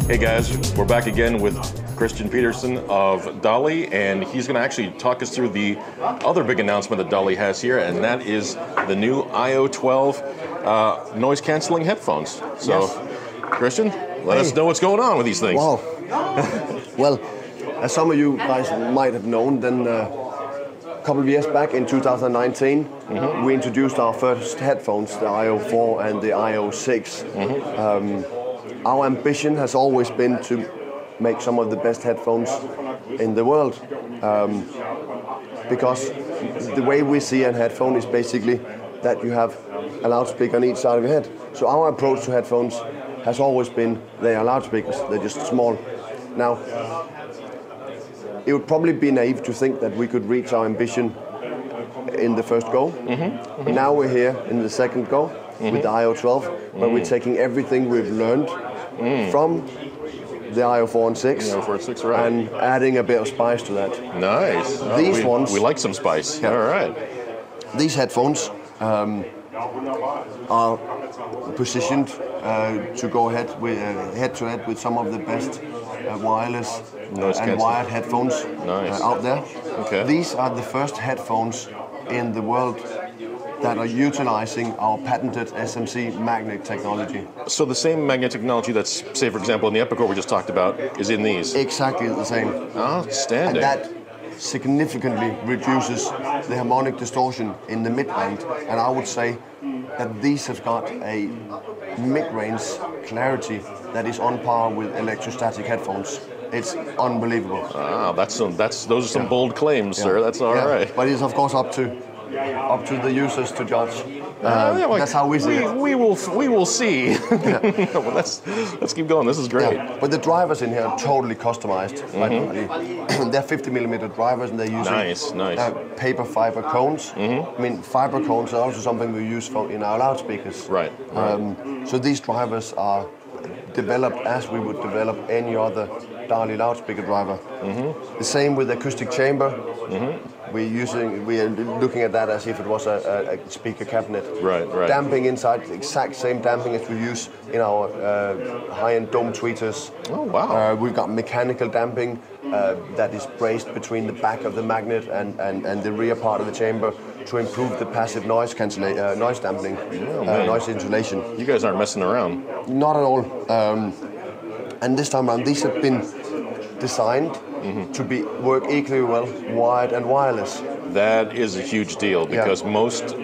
Hey guys, we're back again with Krestian Pedersen of DALI, and he's going to actually talk us through the other big announcement that DALI has here, and that is the new IO12 noise-canceling headphones. So, yes. Krestian, let us know what's going on with these things. Wow. Well, as some of you guys might have known, then a couple of years back in 2019, we introduced our first headphones, the IO4 and the IO6. Our ambition has always been to make some of the best headphones in the world, because the way we see a headphone is basically that you have a loudspeaker on each side of your head. So our approach to headphones has always been they are loudspeakers, they're just small. Now, it would probably be naive to think that we could reach our ambition in the first go. Now we're here in the second go with the IO12, where we're taking everything we've learned from the IO4 and 6, right, and adding a bit of spice to that. Nice. These ones, we like some spice. Yeah. All right. These headphones are positioned to go ahead with head-to-head with some of the best wireless and wired headphones out there. Okay. These are the first headphones in the world that are utilizing our patented SMC magnet technology. So the same magnet technology that's, say for example, in the Epicore we just talked about, is in these? Exactly the same. Outstanding. And that significantly reduces the harmonic distortion in the mid-band, and I would say that these have got a mid-range clarity that is on par with electrostatic headphones. It's unbelievable. Wow, those are some bold claims, sir. That's all right. But it's of course up to the users to judge. That's how we see it. We will see. Well, let's keep going. This is great. Yeah. But the drivers in here are totally customized. They're 50mm drivers, and they're using paper fiber cones. I mean, fiber cones are also something we use in our loudspeakers. Right. So these drivers are developed as we would develop any other DALI loudspeaker driver. The same with acoustic chamber. We are looking at that as if it was a speaker cabinet. Right. Damping inside, the exact same damping as we use in our high-end dome tweeters. Oh wow! We've got mechanical damping that is braced between the back of the magnet and the rear part of the chamber to improve the passive noise cancellation, noise dampening, noise insulation. You guys aren't messing around. Not at all. And this time around, these have been designed to work equally well wired and wireless. That is a huge deal because most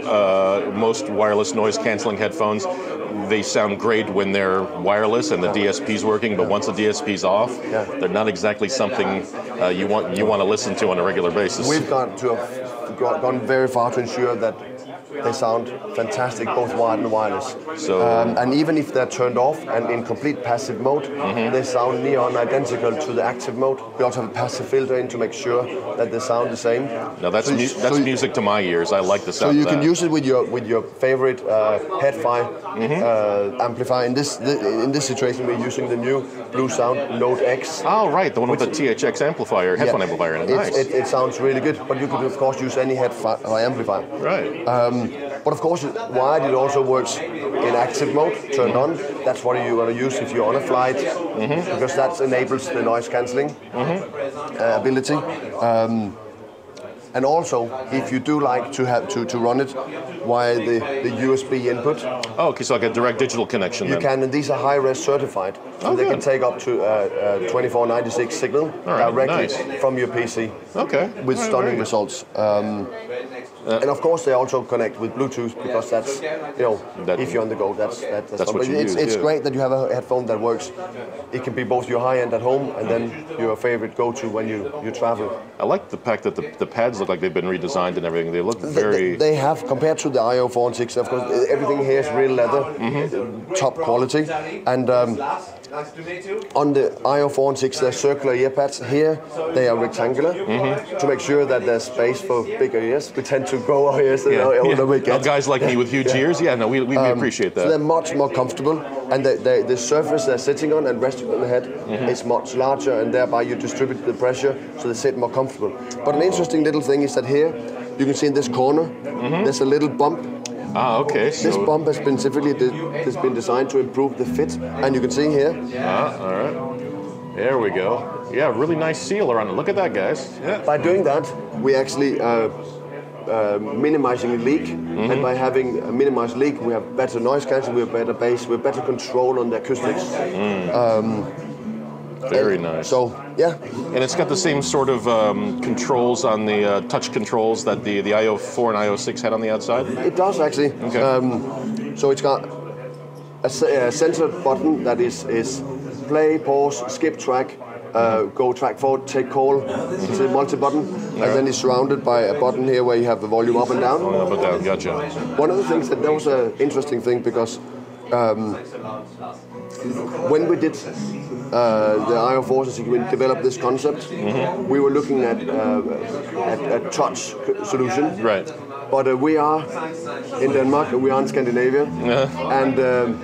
wireless noise canceling headphones, they sound great when they're wireless and the DSP's working, but once the DSP's off, they're not exactly something you want to listen to on a regular basis. We've got to have gone very far to ensure that they sound fantastic, both wired and wireless. So, and even if they're turned off and in complete passive mode, they sound near on identical to the active mode. We also have a passive filter in to make sure that they sound the same. Now that's music to my ears. I like the sound. So you of that. can use it with your favorite head-fi amplifier. In this situation, we're using the new Blue Sound Note X. Oh right, the one with the THX amplifier, headphone amplifier in it. Nice. It sounds really good, but you could of course use any head-fi amplifier. Right. But of course, wired, it also works in active mode, turned on. That's what you want to use if you're on a flight, because that enables the noise cancelling ability. And also, if you do like to have to run it via the USB input. Oh, okay, so like a direct digital connection. You can, and these are high-res certified, so they can take up to 2496 signal directly from your PC. Okay. With stunning results. And of course, they also connect with Bluetooth because that's if you're on the go, that's what you use. It's great that you have a headphone that works. It can be both your high-end at home and then your favorite go-to when you travel. I like the fact that the pads look like they've been redesigned and everything. They look very... They have, compared to the IO4 and 6, of course, everything here is real leather, top quality. And on the IO4 and 6, they're circular ear pads. Here, they are rectangular to make sure that there's space for bigger ears. We tend to grow our ears the older we get. Guys like me with huge ears, we appreciate that. So they're much more comfortable, and the surface they're sitting on and resting on the head is much larger, and thereby you distribute the pressure so they sit more comfortable. But an interesting little thing is that here, you can see in this corner, there's a little bump Ah, okay. This bump has been specifically designed to improve the fit, and you can see here. All right. There we go. Yeah, really nice seal around it. Look at that, guys. Yeah. By doing that, we actually minimizing leak, and by having a minimized leak, we have better noise cancellation, we have better bass, we have better control on the acoustics. Very nice. So, yeah. And it's got the same sort of controls on the touch controls that the IO4 and IO6 had on the outside? It does, actually. Okay. So it's got a censored button that is play, pause, skip track, go track forward, take call. It's a multi-button. And then it's surrounded by a button here where you have the volume up and down. Up and down, gotcha. One of the things that was an interesting thing because when we did the IO4s, we developed this concept. We were looking at a touch solution. Right. But we are in Denmark, we are in Scandinavia, and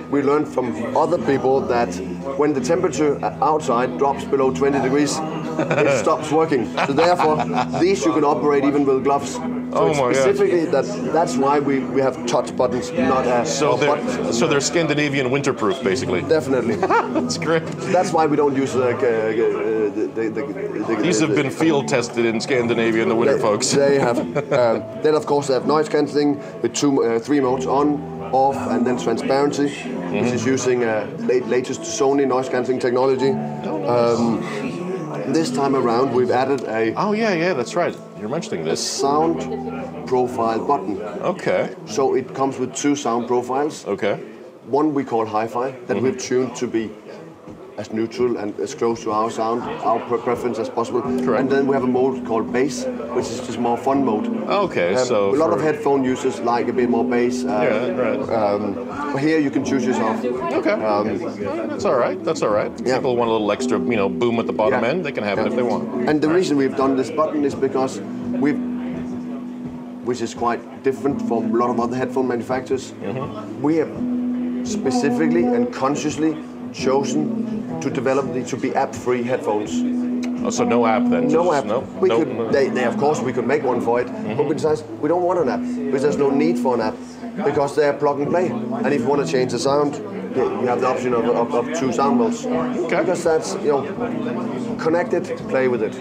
we learned from other people that when the temperature outside drops below 20 degrees, it stops working. So therefore, these you can operate even with gloves. So specifically, that's why we have touch buttons, not buttons. So they're Scandinavian winterproof, basically. Definitely. That's great. That's why we don't use These have been field tested in Scandinavia in the winter, folks. They have. Then, of course, they have noise cancelling with three modes: on, off, and then transparency, which is using latest Sony noise cancelling technology. This time around, we've added a... Oh, yeah, that's right. You're mentioning this. A sound profile button. Okay. So it comes with two sound profiles. Okay. One we call hi-fi, that we've tuned to be as neutral and as close to our sound, our preference as possible. Correct. And then we have a mode called bass, which is just more fun mode. Okay, so... A lot of headphone users like a bit more bass. Right. But here you can choose yourself. Okay. That's all right. Yeah. People want a little extra, boom at the bottom end. They can have it if they want. And the reason we've done this button is because which is quite different from a lot of other headphone manufacturers, we have specifically and consciously chosen to develop to be app-free headphones. Oh, so no app then? No app. They of course we could make one for it, but we decided we don't want an app because there's no need for an app because they're plug and play. And if you want to change the sound, you have the option of two sound modes. Okay. Because that's connect it, play with it.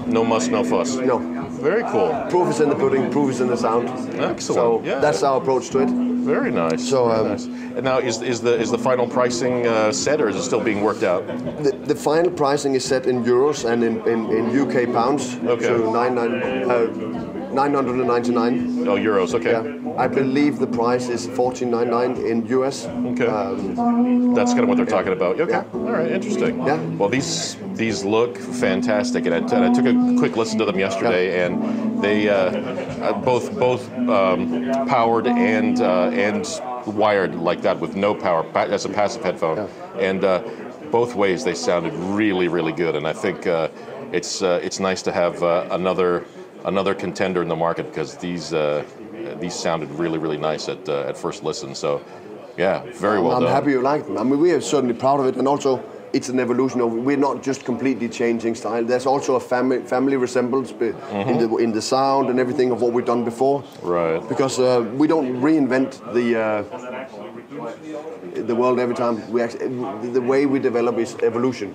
No muss, no fuss. No. Very cool. Proof is in the pudding. Proof is in the sound. Excellent. So that's our approach to it. Very nice. So, very nice. And now, is the final pricing set, or is it still being worked out? The final pricing is set in euros and in UK pounds. Okay. So 999. Oh, euros. Okay. Yeah. I believe the price is $14.99 in US. Okay. That's kind of what they're talking about. Okay. Yeah. All right. Interesting. Yeah. Well, these look fantastic, and I took a quick listen to them yesterday, and they both powered and wired like that with no power as a passive headphone, and both ways they sounded really, really good. And I think it's nice to have another contender in the market because these sounded really, really nice at first listen. So, yeah, very well done. I'm happy you like them. I mean, we are certainly proud of it, and also it's an evolution of. We're not just completely changing style. There's also a family resemblance in the sound and everything of what we've done before. Right. Because we don't reinvent the world every time. The way we develop is evolution.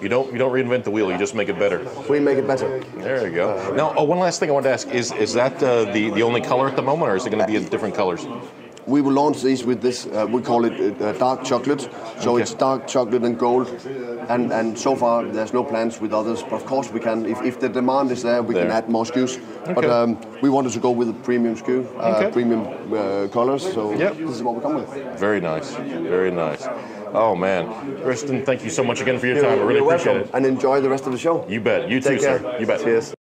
You don't reinvent the wheel. You just make it better. We make it better. There you go. Now, one last thing I wanted to ask is that the only color at the moment, or is it going to be in different colors? We will launch these with this. We call it dark chocolate. So it's dark chocolate and gold. And so far there's no plans with others. But of course we can. If the demand is there, we can add more SKUs. Okay. But we wanted to go with a premium SKU, premium colors. So this is what we come with. Very nice. Very nice. Oh man, Krestian, thank you so much again for your time. I really appreciate it. And enjoy the rest of the show. You bet. You too, Take care. sir. You bet. Cheers.